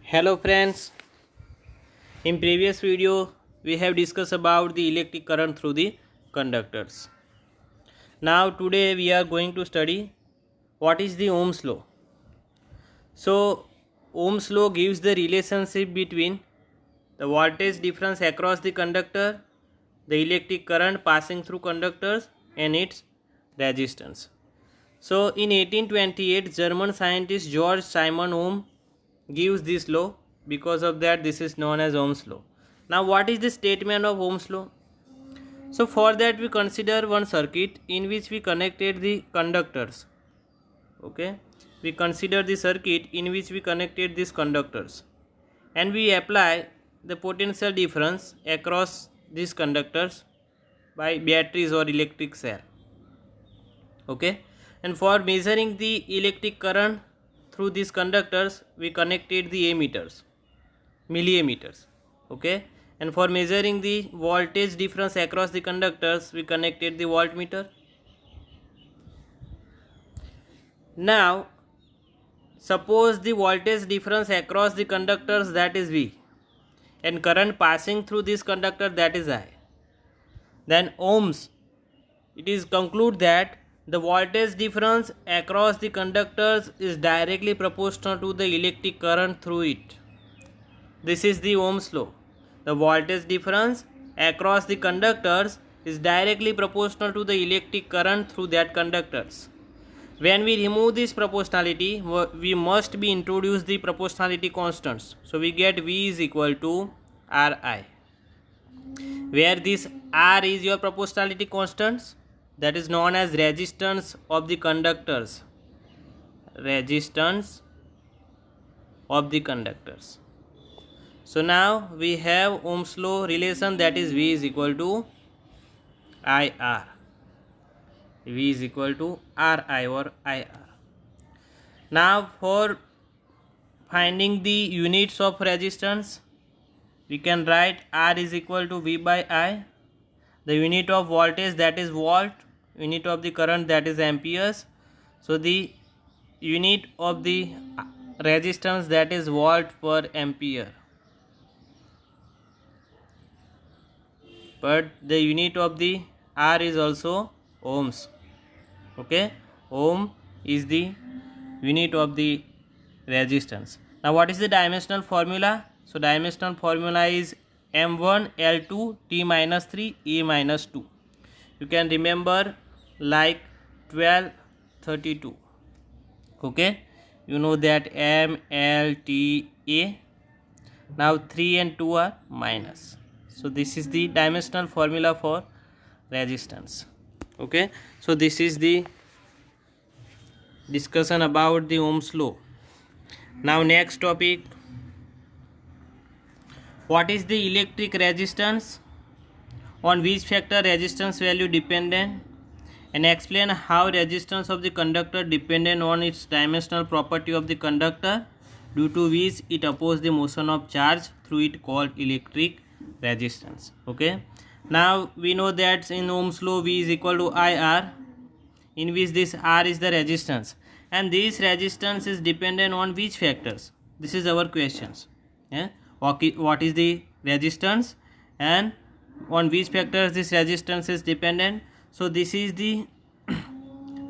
Hello friends, in previous video we have discussed about the electric current through the conductors. Now today we are going to study what is the Ohm's law. So Ohm's law gives the relationship between the voltage difference across the conductor, the electric current passing through conductors and its resistance. So in 1828 German scientist George Simon Ohm gives this law. Because of that this is known as Ohm's law. Now what is the statement of Ohm's law? So for that we consider one circuit in which we connected the conductors. Okay, we consider the circuit in which we connected these conductors and we apply the potential difference across these conductors by batteries or electric cell. Okay, and for measuring the electric current through these conductors we connected the ammeters, milliammeters. Okay, and for measuring the voltage difference across the conductors we connected the voltmeter. Now suppose the voltage difference across the conductors, that is V, and current passing through this conductor, that is I. Then Ohms, it is conclude that the voltage difference across the conductors is directly proportional to the electric current through it. This is the Ohm's law. The voltage difference across the conductors is directly proportional to the electric current through that conductors. When we remove this proportionality, we must be introduce the proportionality constants. So we get V is equal to Ri, where this R is your proportionality constants, that is known as resistance of the conductors. Resistance of the conductors. So now we have Ohm's law relation, that is V is equal to IR. V is equal to Ri or IR. Now for finding the units of resistance, we can write R is equal to V by I. The unit of voltage, that is volt. Unit of the current, that is amperes. So the unit of the resistance, that is volt per ampere. But the unit of the R is also ohms. Okay, ohm is the unit of the resistance. Now what is the dimensional formula? So dimensional formula is M1 L2 T minus 3 E minus 2. You can remember like 1232. Okay, you know that M L T A. Now 3 and 2 are minus. So this is the dimensional formula for resistance. Okay, so this is the discussion about the Ohm's law. Now next topic, what is the electric resistance, on which factor resistance value dependent, and explain how resistance of the conductor dependent on its dimensional property of the conductor, due to which it opposes the motion of charge through it, called electric resistance. Okay, now we know that in Ohm's law V is equal to IR, in which this R is the resistance, and this resistance is dependent on which factors? This is our questions. Yeah? What is the resistance and on which factors this resistance is dependent? So this is the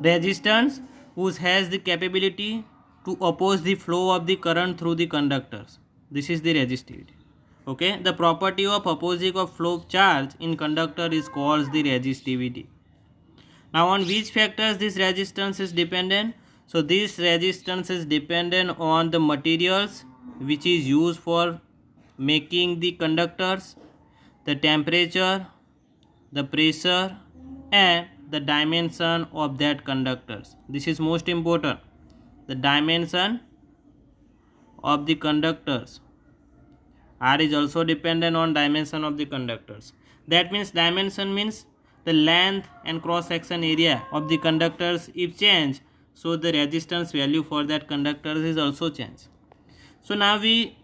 resistance which has the capability to oppose the flow of the current through the conductors. This is the resistivity. Okay, the property of opposing of flow of charge in conductor is called the resistivity. Now on which factors this resistance is dependent? So this resistance is dependent on the materials which is used for making the conductors, the temperature, the pressure and the dimension of that conductors. This is most important. The dimension of the conductors. R is also dependent on dimension of the conductors. That means dimension means the length and cross section area of the conductors if change, so the resistance value for that conductors is also changed. So now we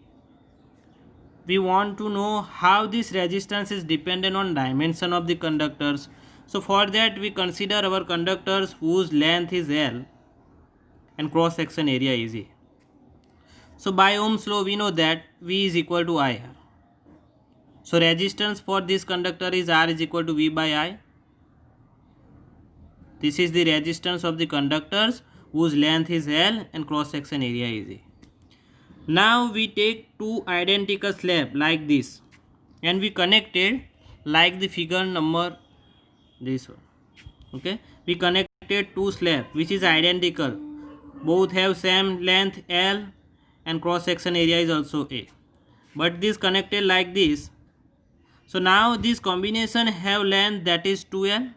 want to know how this resistance is dependent on dimension of the conductors. So for that we consider our conductors whose length is L and cross section area is A. So by Ohm's law we know that V is equal to IR. So resistance for this conductor is R is equal to V by I. This is the resistance of the conductors whose length is L and cross section area is A. Now we take two identical slabs like this and we connected like the figure number this one. Okay, we connected two slabs which is identical, both have same length L and cross section area is also A, but this connected like this. So now this combination have length that is 2L.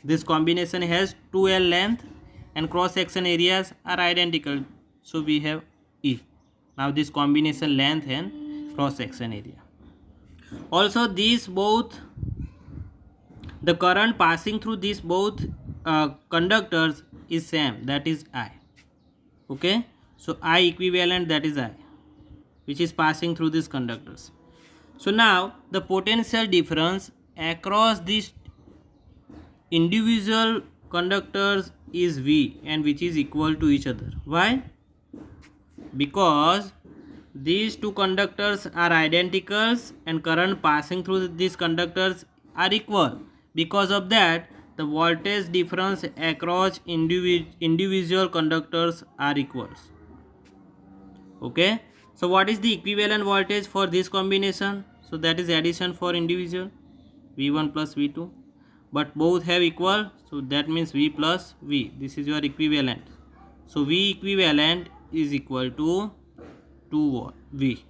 This combination has 2L length and cross section areas are identical, so we have E. Now this combination length and cross section area. Also these both, the current passing through these both conductors is same, that is I. Okay, so I equivalent, that is I, which is passing through these conductors. So now the potential difference across these individual conductors is V, and which is equal to each other. Why? Because these two conductors are identicals and current passing through these conductors are equal. Because of that, the voltage difference across individual conductors are equals. Okay, so what is the equivalent voltage for this combination? So that is addition for individual, V1 plus V2, but both have equal, so that means V plus V. This is your equivalent. So V equivalent is equal to 2 V.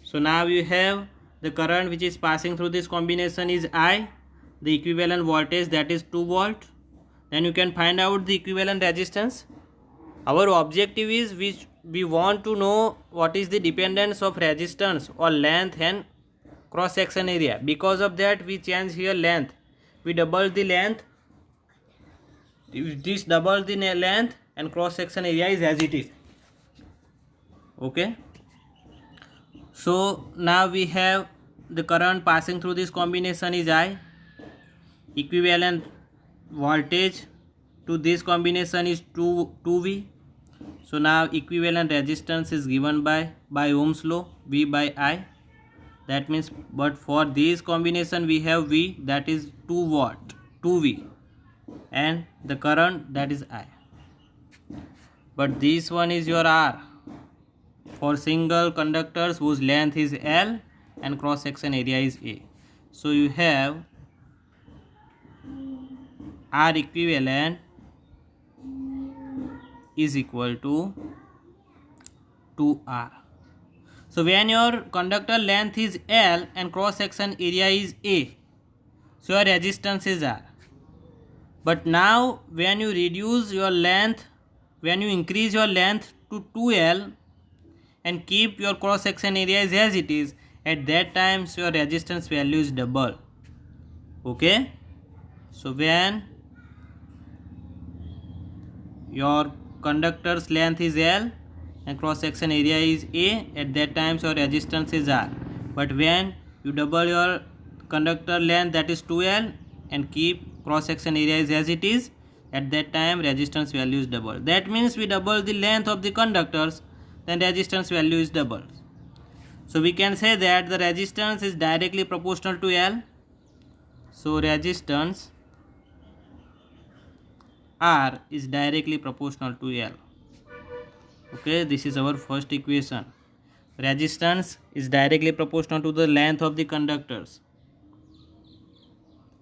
So now you have the current which is passing through this combination is I, the equivalent voltage that is 2 volt. Then you can find out the equivalent resistance. Our objective is we want to know what is the dependence of resistance or length and cross section area. Because of that we change here length, we double the length, this double the length and cross section area is as it is. Okay, so now we have the current passing through this combination is I, equivalent voltage to this combination is 2V. So now equivalent resistance is given by Ohm's law, V by I. That means, but for this combination we have V, that is 2 watt, 2V, and the current that is I. But this one is your R for single conductors whose length is L and cross section area is A. So you have R equivalent is equal to 2R. So when your conductor length is L and cross section area is A, so your resistance is R. But now when you reduce your length, when you increase your length to 2L and keep your cross section area as it is, at that time so your resistance value is double. Okay, so when your conductor's length is L and cross section area is A, at that time so your resistance is R. But when you double your conductor length, that is 2L, and keep cross section area as it is, at that time resistance value is double. That means we double the length of the conductors, then resistance value is double. So we can say that the resistance is directly proportional to L. So resistance R is directly proportional to L. Okay, this is our first equation. Resistance is directly proportional to the length of the conductors.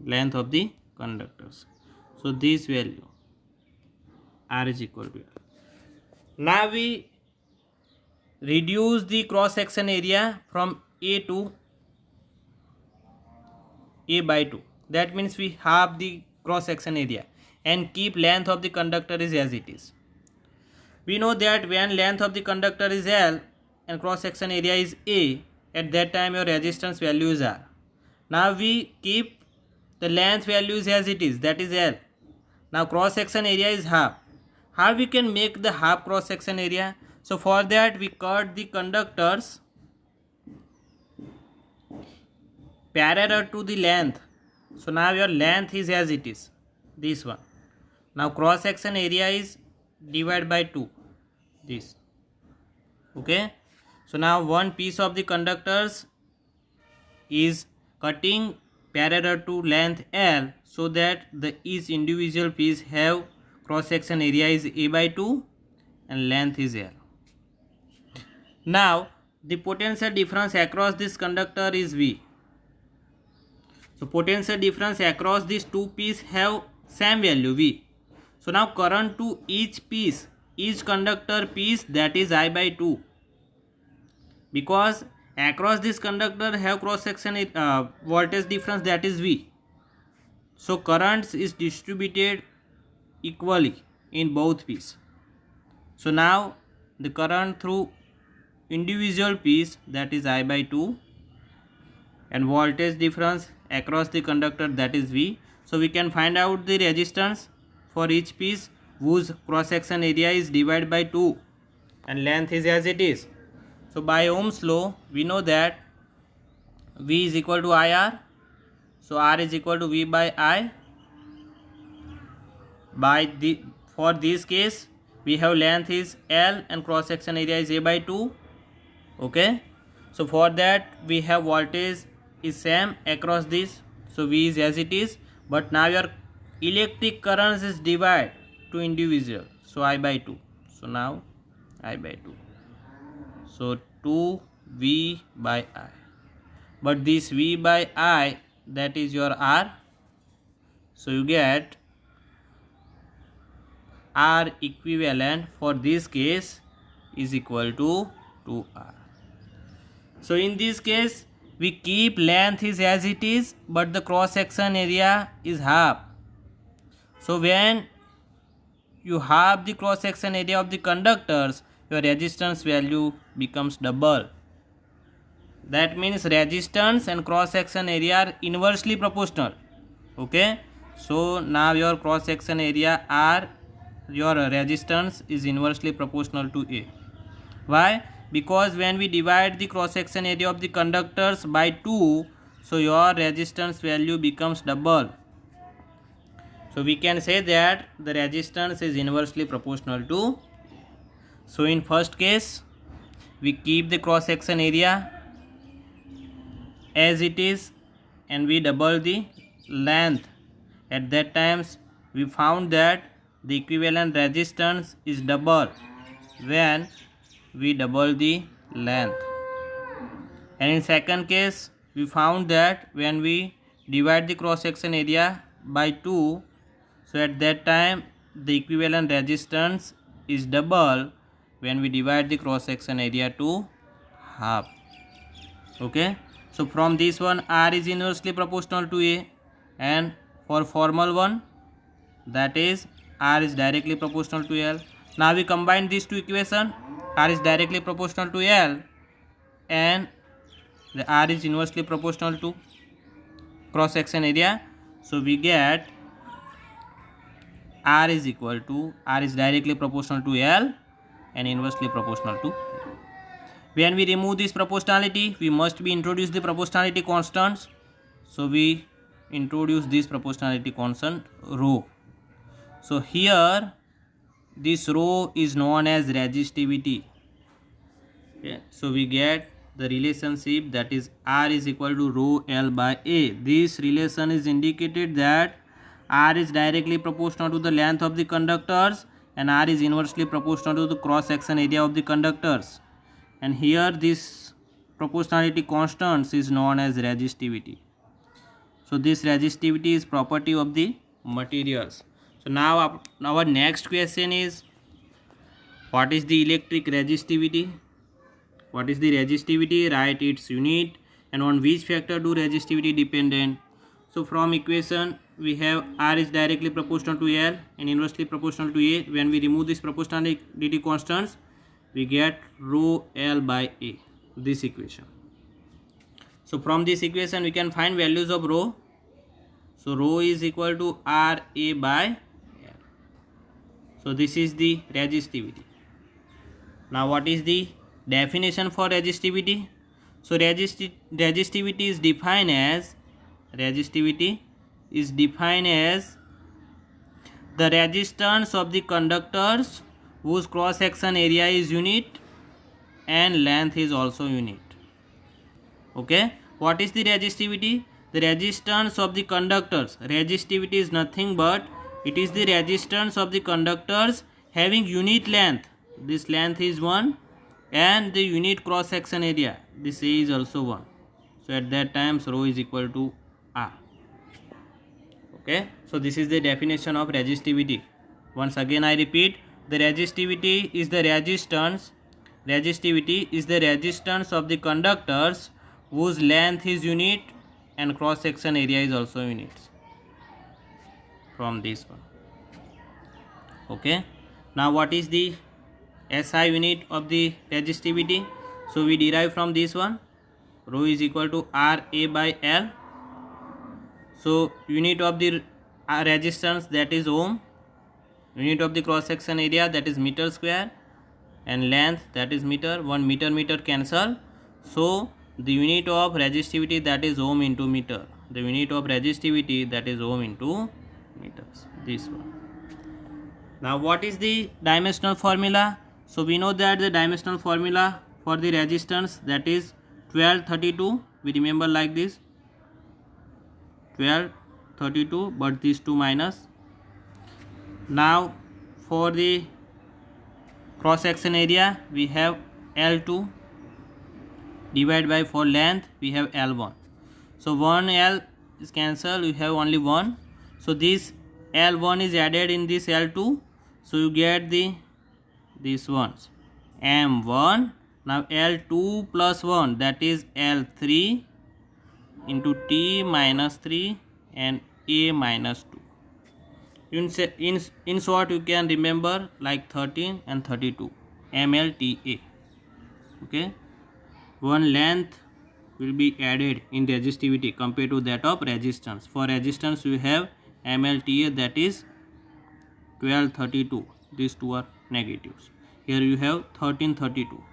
Length of the conductors. So this value R is equal to L. Now we reduce the cross section area from A to A by 2. That means we halve the cross section area and keep length of the conductor is as it is. We know that when length of the conductor is L and cross section area is A, at that time your resistance value is R. Now we keep the length values as it is, that is L. Now cross section area is half. How we can make the half cross section area? So for that we cut the conductors parallel to the length. So now your length is as it is, this one. Now cross section area is divided by 2. this. Okay, so now one piece of the conductors is cutting parallel to length L, so that the each individual piece have cross section area is A by 2 and length is L. Now the potential difference across this conductor is V. So potential difference across these two pieces have same value V. So now current to each piece, each conductor piece, that is I by 2, because across this conductor have cross section voltage difference, that is V. So currents is distributed equally in both pieces. So now the current through individual piece, that is I by 2, and voltage difference across the conductor, that is V. So we can find out the resistance for each piece whose cross section area is divided by 2 and length is as it is. So by Ohm's law we know that V is equal to IR. So R is equal to V by I. For this case we have length is L and cross section area is A by 2. Okay, so for that we have voltage is same across this, so V is as it is, but now your electric currents is divided to individual, so I by 2. So now I by 2, so 2 V by I, but this V by I, that is your R, so you get R equivalent for this case is equal to 2R. So in this case we keep length is as it is, but the cross section area is half. So when you halve the cross section area of the conductors, your resistance value becomes double. That means resistance and cross section area are inversely proportional. Okay, so now your cross section area R, your resistance is inversely proportional to A. Why? Because when we divide the cross section area of the conductors by 2, so your resistance value becomes double. So we can say that the resistance is inversely proportional to. So in first case we keep the cross section area as it is and we double the length. At that times we found that the equivalent resistance is double when we double the length. And in second case we found that when we divide the cross section area by 2, so at that time the equivalent resistance is double when we divide the cross section area to half. Okay, so from this one R is inversely proportional to A, and for formal one, that is R is directly proportional to L. Now we combine these two equations. R is directly proportional to L and the R is inversely proportional to cross section area. So we get R is equal to, R is directly proportional to L and inversely proportional to. When we remove this proportionality, we must be introduce the proportionality constants. So we introduce this proportionality constant rho. So here this rho is known as resistivity. Okay, so we get the relationship, that is R is equal to rho L by A. This relation is indicated that R is directly proportional to the length of the conductors and R is inversely proportional to the cross section area of the conductors. And here this proportionality constants is known as resistivity. So this resistivity is property of the materials. So now our next question is, what is the electric resistivity? What is the resistivity? Write its unit and on which factor do resistivity dependent. So from equation we have R is directly proportional to L and inversely proportional to A. When we remove this proportionality constants, we get rho L by A, this equation. So from this equation we can find values of rho. So rho is equal to R A by L. So this is the resistivity. Now what is the definition for resistivity? So resistivity is defined as the resistance of the conductors whose cross section area is unit and length is also unit. Okay, what is the resistivity? The resistance of the conductors. Resistivity is nothing but it is the resistance of the conductors having unit length. This length is 1 and the unit cross section area, this A is also 1. So at that time rho is equal to R. Okay, so this is the definition of resistivity. Once again I repeat, the resistivity is the resistance of the conductors whose length is unit and cross section area is also units, from this one. Okay, now what is the SI unit of the resistivity? So we derive from this one, rho is equal to RA by L. So unit of the resistance, that is ohm, unit of the cross section area, that is meter square, and length, that is meter. 1 meter cancel, so the unit of resistivity, that is ohm into meter. The unit of resistivity, that is ohm into meters, this one. Now what is the dimensional formula? So we know that the dimensional formula for the resistance, that is 1232. We remember like this, 1232, but these two minus. Now for the cross section area we have L2 divided by, for length we have L1. So 1 L is cancelled, you have only 1. So this L1 is added in this L2, so you get these ones, M1. Now L2 plus 1, that is L3 into T minus 3 and A minus 2. In short, you can remember like 13 and 32, MLTA. Okay, one length will be added in resistivity compared to that of resistance. For resistance you have MLTA, that is 1232. These two are negatives. Here you have 1332.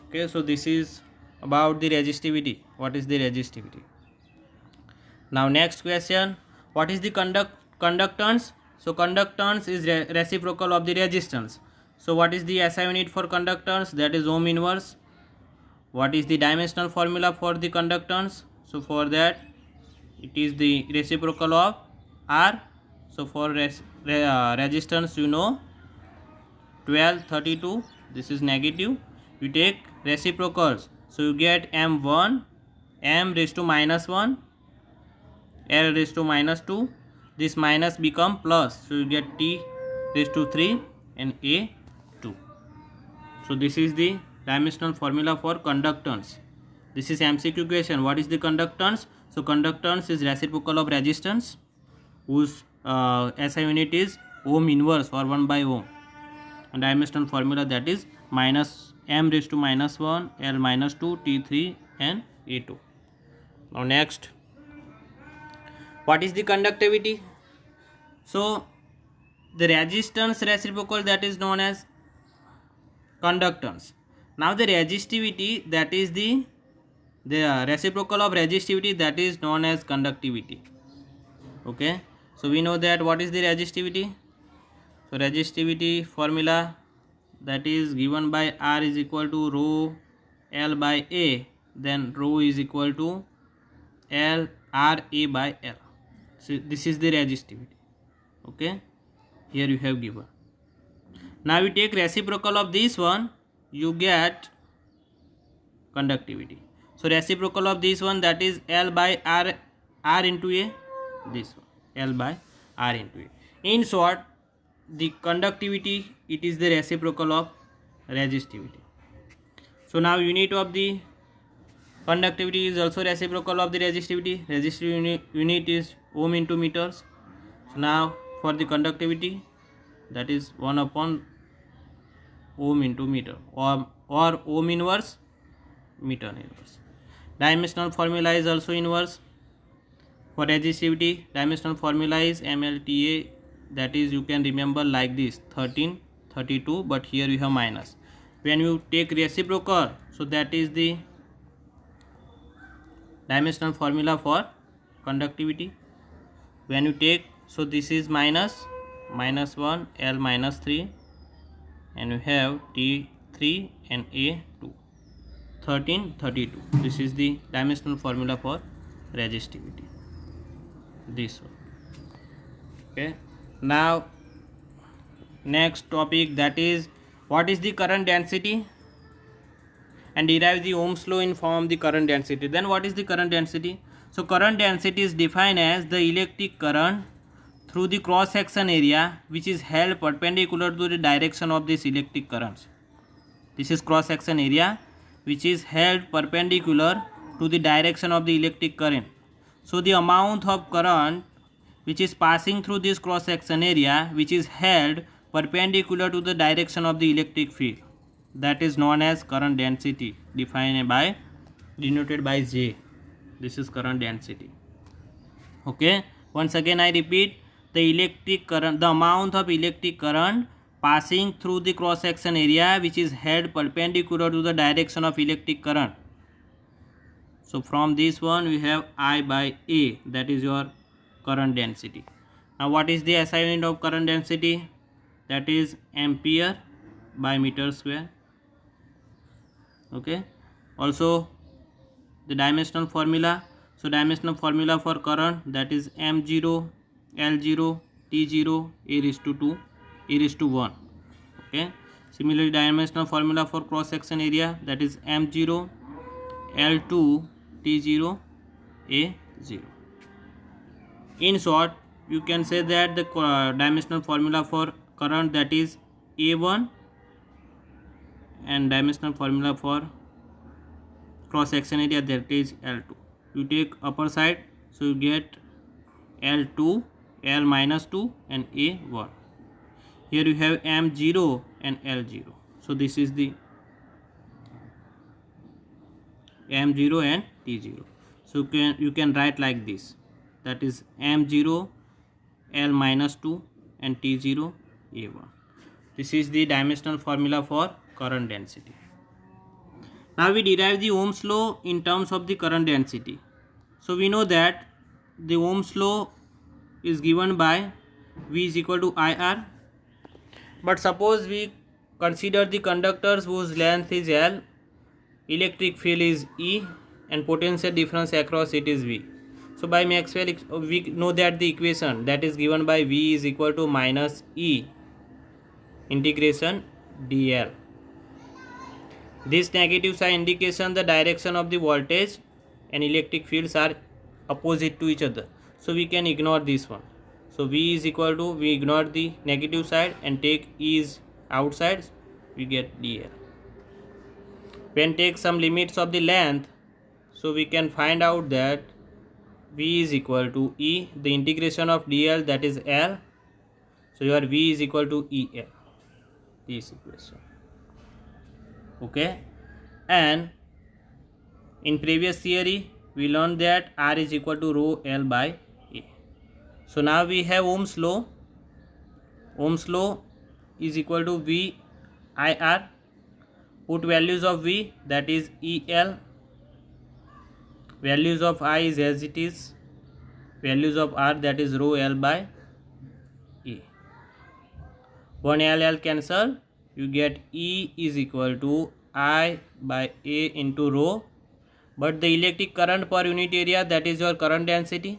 Okay, so this is about the resistivity. What is the resistivity? Now next question, what is the conductance? So conductance is reciprocal of the resistance. So what is the SI unit for conductance? That is ohm inverse. What is the dimensional formula for the conductance? So for that it is the reciprocal of R. So for resistance you know 1232, this is negative. You take reciprocals, so you get M1, M raised to minus 1, L raised to minus 2. This minus become plus, so you get T raised to 3 and A 2. So this is the dimensional formula for conductance. This is MCQ question. What is the conductance? So conductance is reciprocal of resistance, whose SI unit is ohm inverse or 1 by ohm. And dimensional formula, that is minus M raised to minus 1, L minus 2, T3 and A2. Now next, what is the conductivity? So the resistance reciprocal, that is known as conductance. Now the resistivity, that is the reciprocal of resistivity, that is known as conductivity. Okay, so we know that what is the resistivity. So resistivity formula, that is given by R is equal to rho L by A, then rho is equal to L R A by L. So this is the resistivity. Okay, here you have given. Now you take reciprocal of this one, you get conductivity. So reciprocal of this one, that is L by R into A, this one, L by R into A. In short, the conductivity, it is the reciprocal of resistivity. So now unit of the conductivity is also reciprocal of the resistivity. Resistivity unit is ohm into meters. So now for the conductivity, that is 1 upon ohm into meter, or ohm inverse meter inverse. Dimensional formula is also inverse. For resistivity, dimensional formula is MLTA, that is you can remember like this 1332, but here you have minus. When you take reciprocal, so that is the dimensional formula for conductivity. When you take, so this is minus 1, L minus 3, and we have T3 and A2. 13, 32. This is the dimensional formula for resistivity. This one. Okay. Now, next topic, that is what is the current density, and derive the Ohm's law in form the current density. Then what is the current density? So current density is defined as the electric current through the cross section area which is held perpendicular to the direction of this electric current. This is cross section area which is held perpendicular to the direction of the electric current. So the amount of current which is passing through this cross section area which is held perpendicular to the direction of the electric field, that is known as current density, denoted by J. This is current density. Okay, once again I repeat, the electric current, the amount of electric current passing through the cross section area which is held perpendicular to the direction of electric current. So from this one we have I by A, that is your current density. Now what is the SI unit of current density? That is ampere by meter square. Okay, also the dimensional formula. So dimensional formula for current, that is M0, L0, T0, A raised to 2, A raised to 1. Okay, similarly dimensional formula for cross section area, that is M0, L2, T0, A0. In short, you can say that the dimensional formula for current, that is A1, and dimensional formula for cross section area, that is L2. You take upper side, so you get L2, L minus 2 and A1. Here you have M0 and L0. So this is the M0 and T0. So you can write like this, that is M0, L minus 2 and T0, A1. This is the dimensional formula for current density. Now we derive the Ohm's law in terms of the current density. So we know that the Ohm's law is given by V is equal to IR. But suppose we consider the conductors whose length is L, electric field is E, and potential difference across it is V. So by Maxwell we know that the equation that is given by V is equal to minus E integration dl. This negative sign indication the direction of the voltage and electric fields are opposite to each other. So we can ignore this one. So V is equal to, we ignore the negative side and take E is outside, we get dl. When take some limits of the length, so we can find out that V is equal to E, the integration of dl, that is L. So your V is equal to EL. This equation. Okay, and in previous theory we learned that R is equal to rho L by A. So now we have Ohm's law. Ohm's law is equal to V IR. Put values of V, that is EL. Values of I is as it is. Values of R, that is rho L by A. 1 L cancel. You get E is equal to I by A into rho. But the electric current per unit area, that is your current density.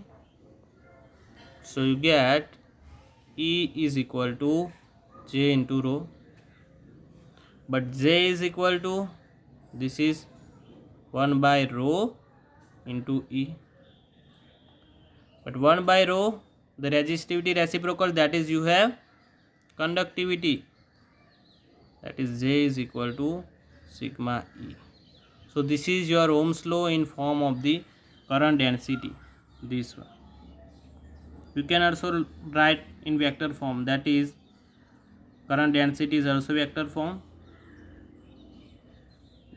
So you get E is equal to J into rho. But J is equal to, this is 1 by rho into E. But 1 by rho, the resistivity reciprocal, that is you have conductivity, that is J is equal to sigma E. So this is your Ohm's law in form of the current density, this one. You can also write in vector form, that is current density is also vector form.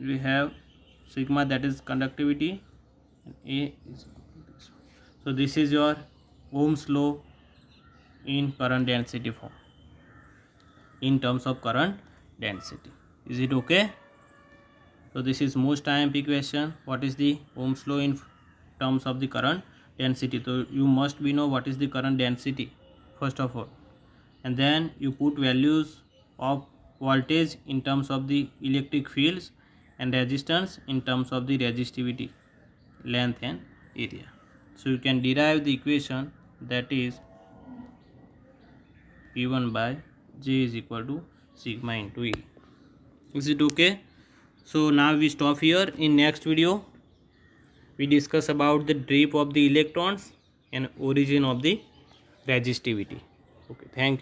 We have sigma, that is conductivity, and A is equal to this one. So this is your Ohm's law in current density form, in terms of current density. Is it okay? So this is most IMP question. What is the Ohm's law in terms of the current density? So you must be know what is the current density first of all, and then you put values of voltage in terms of the electric fields and resistance in terms of the resistivity, length and area. So you can derive the equation, that is P1 by J is equal to sigma into E. Is it okay? So now we stop here. In next video we discuss about the drift of the electrons and origin of the resistivity. Okay, thank you.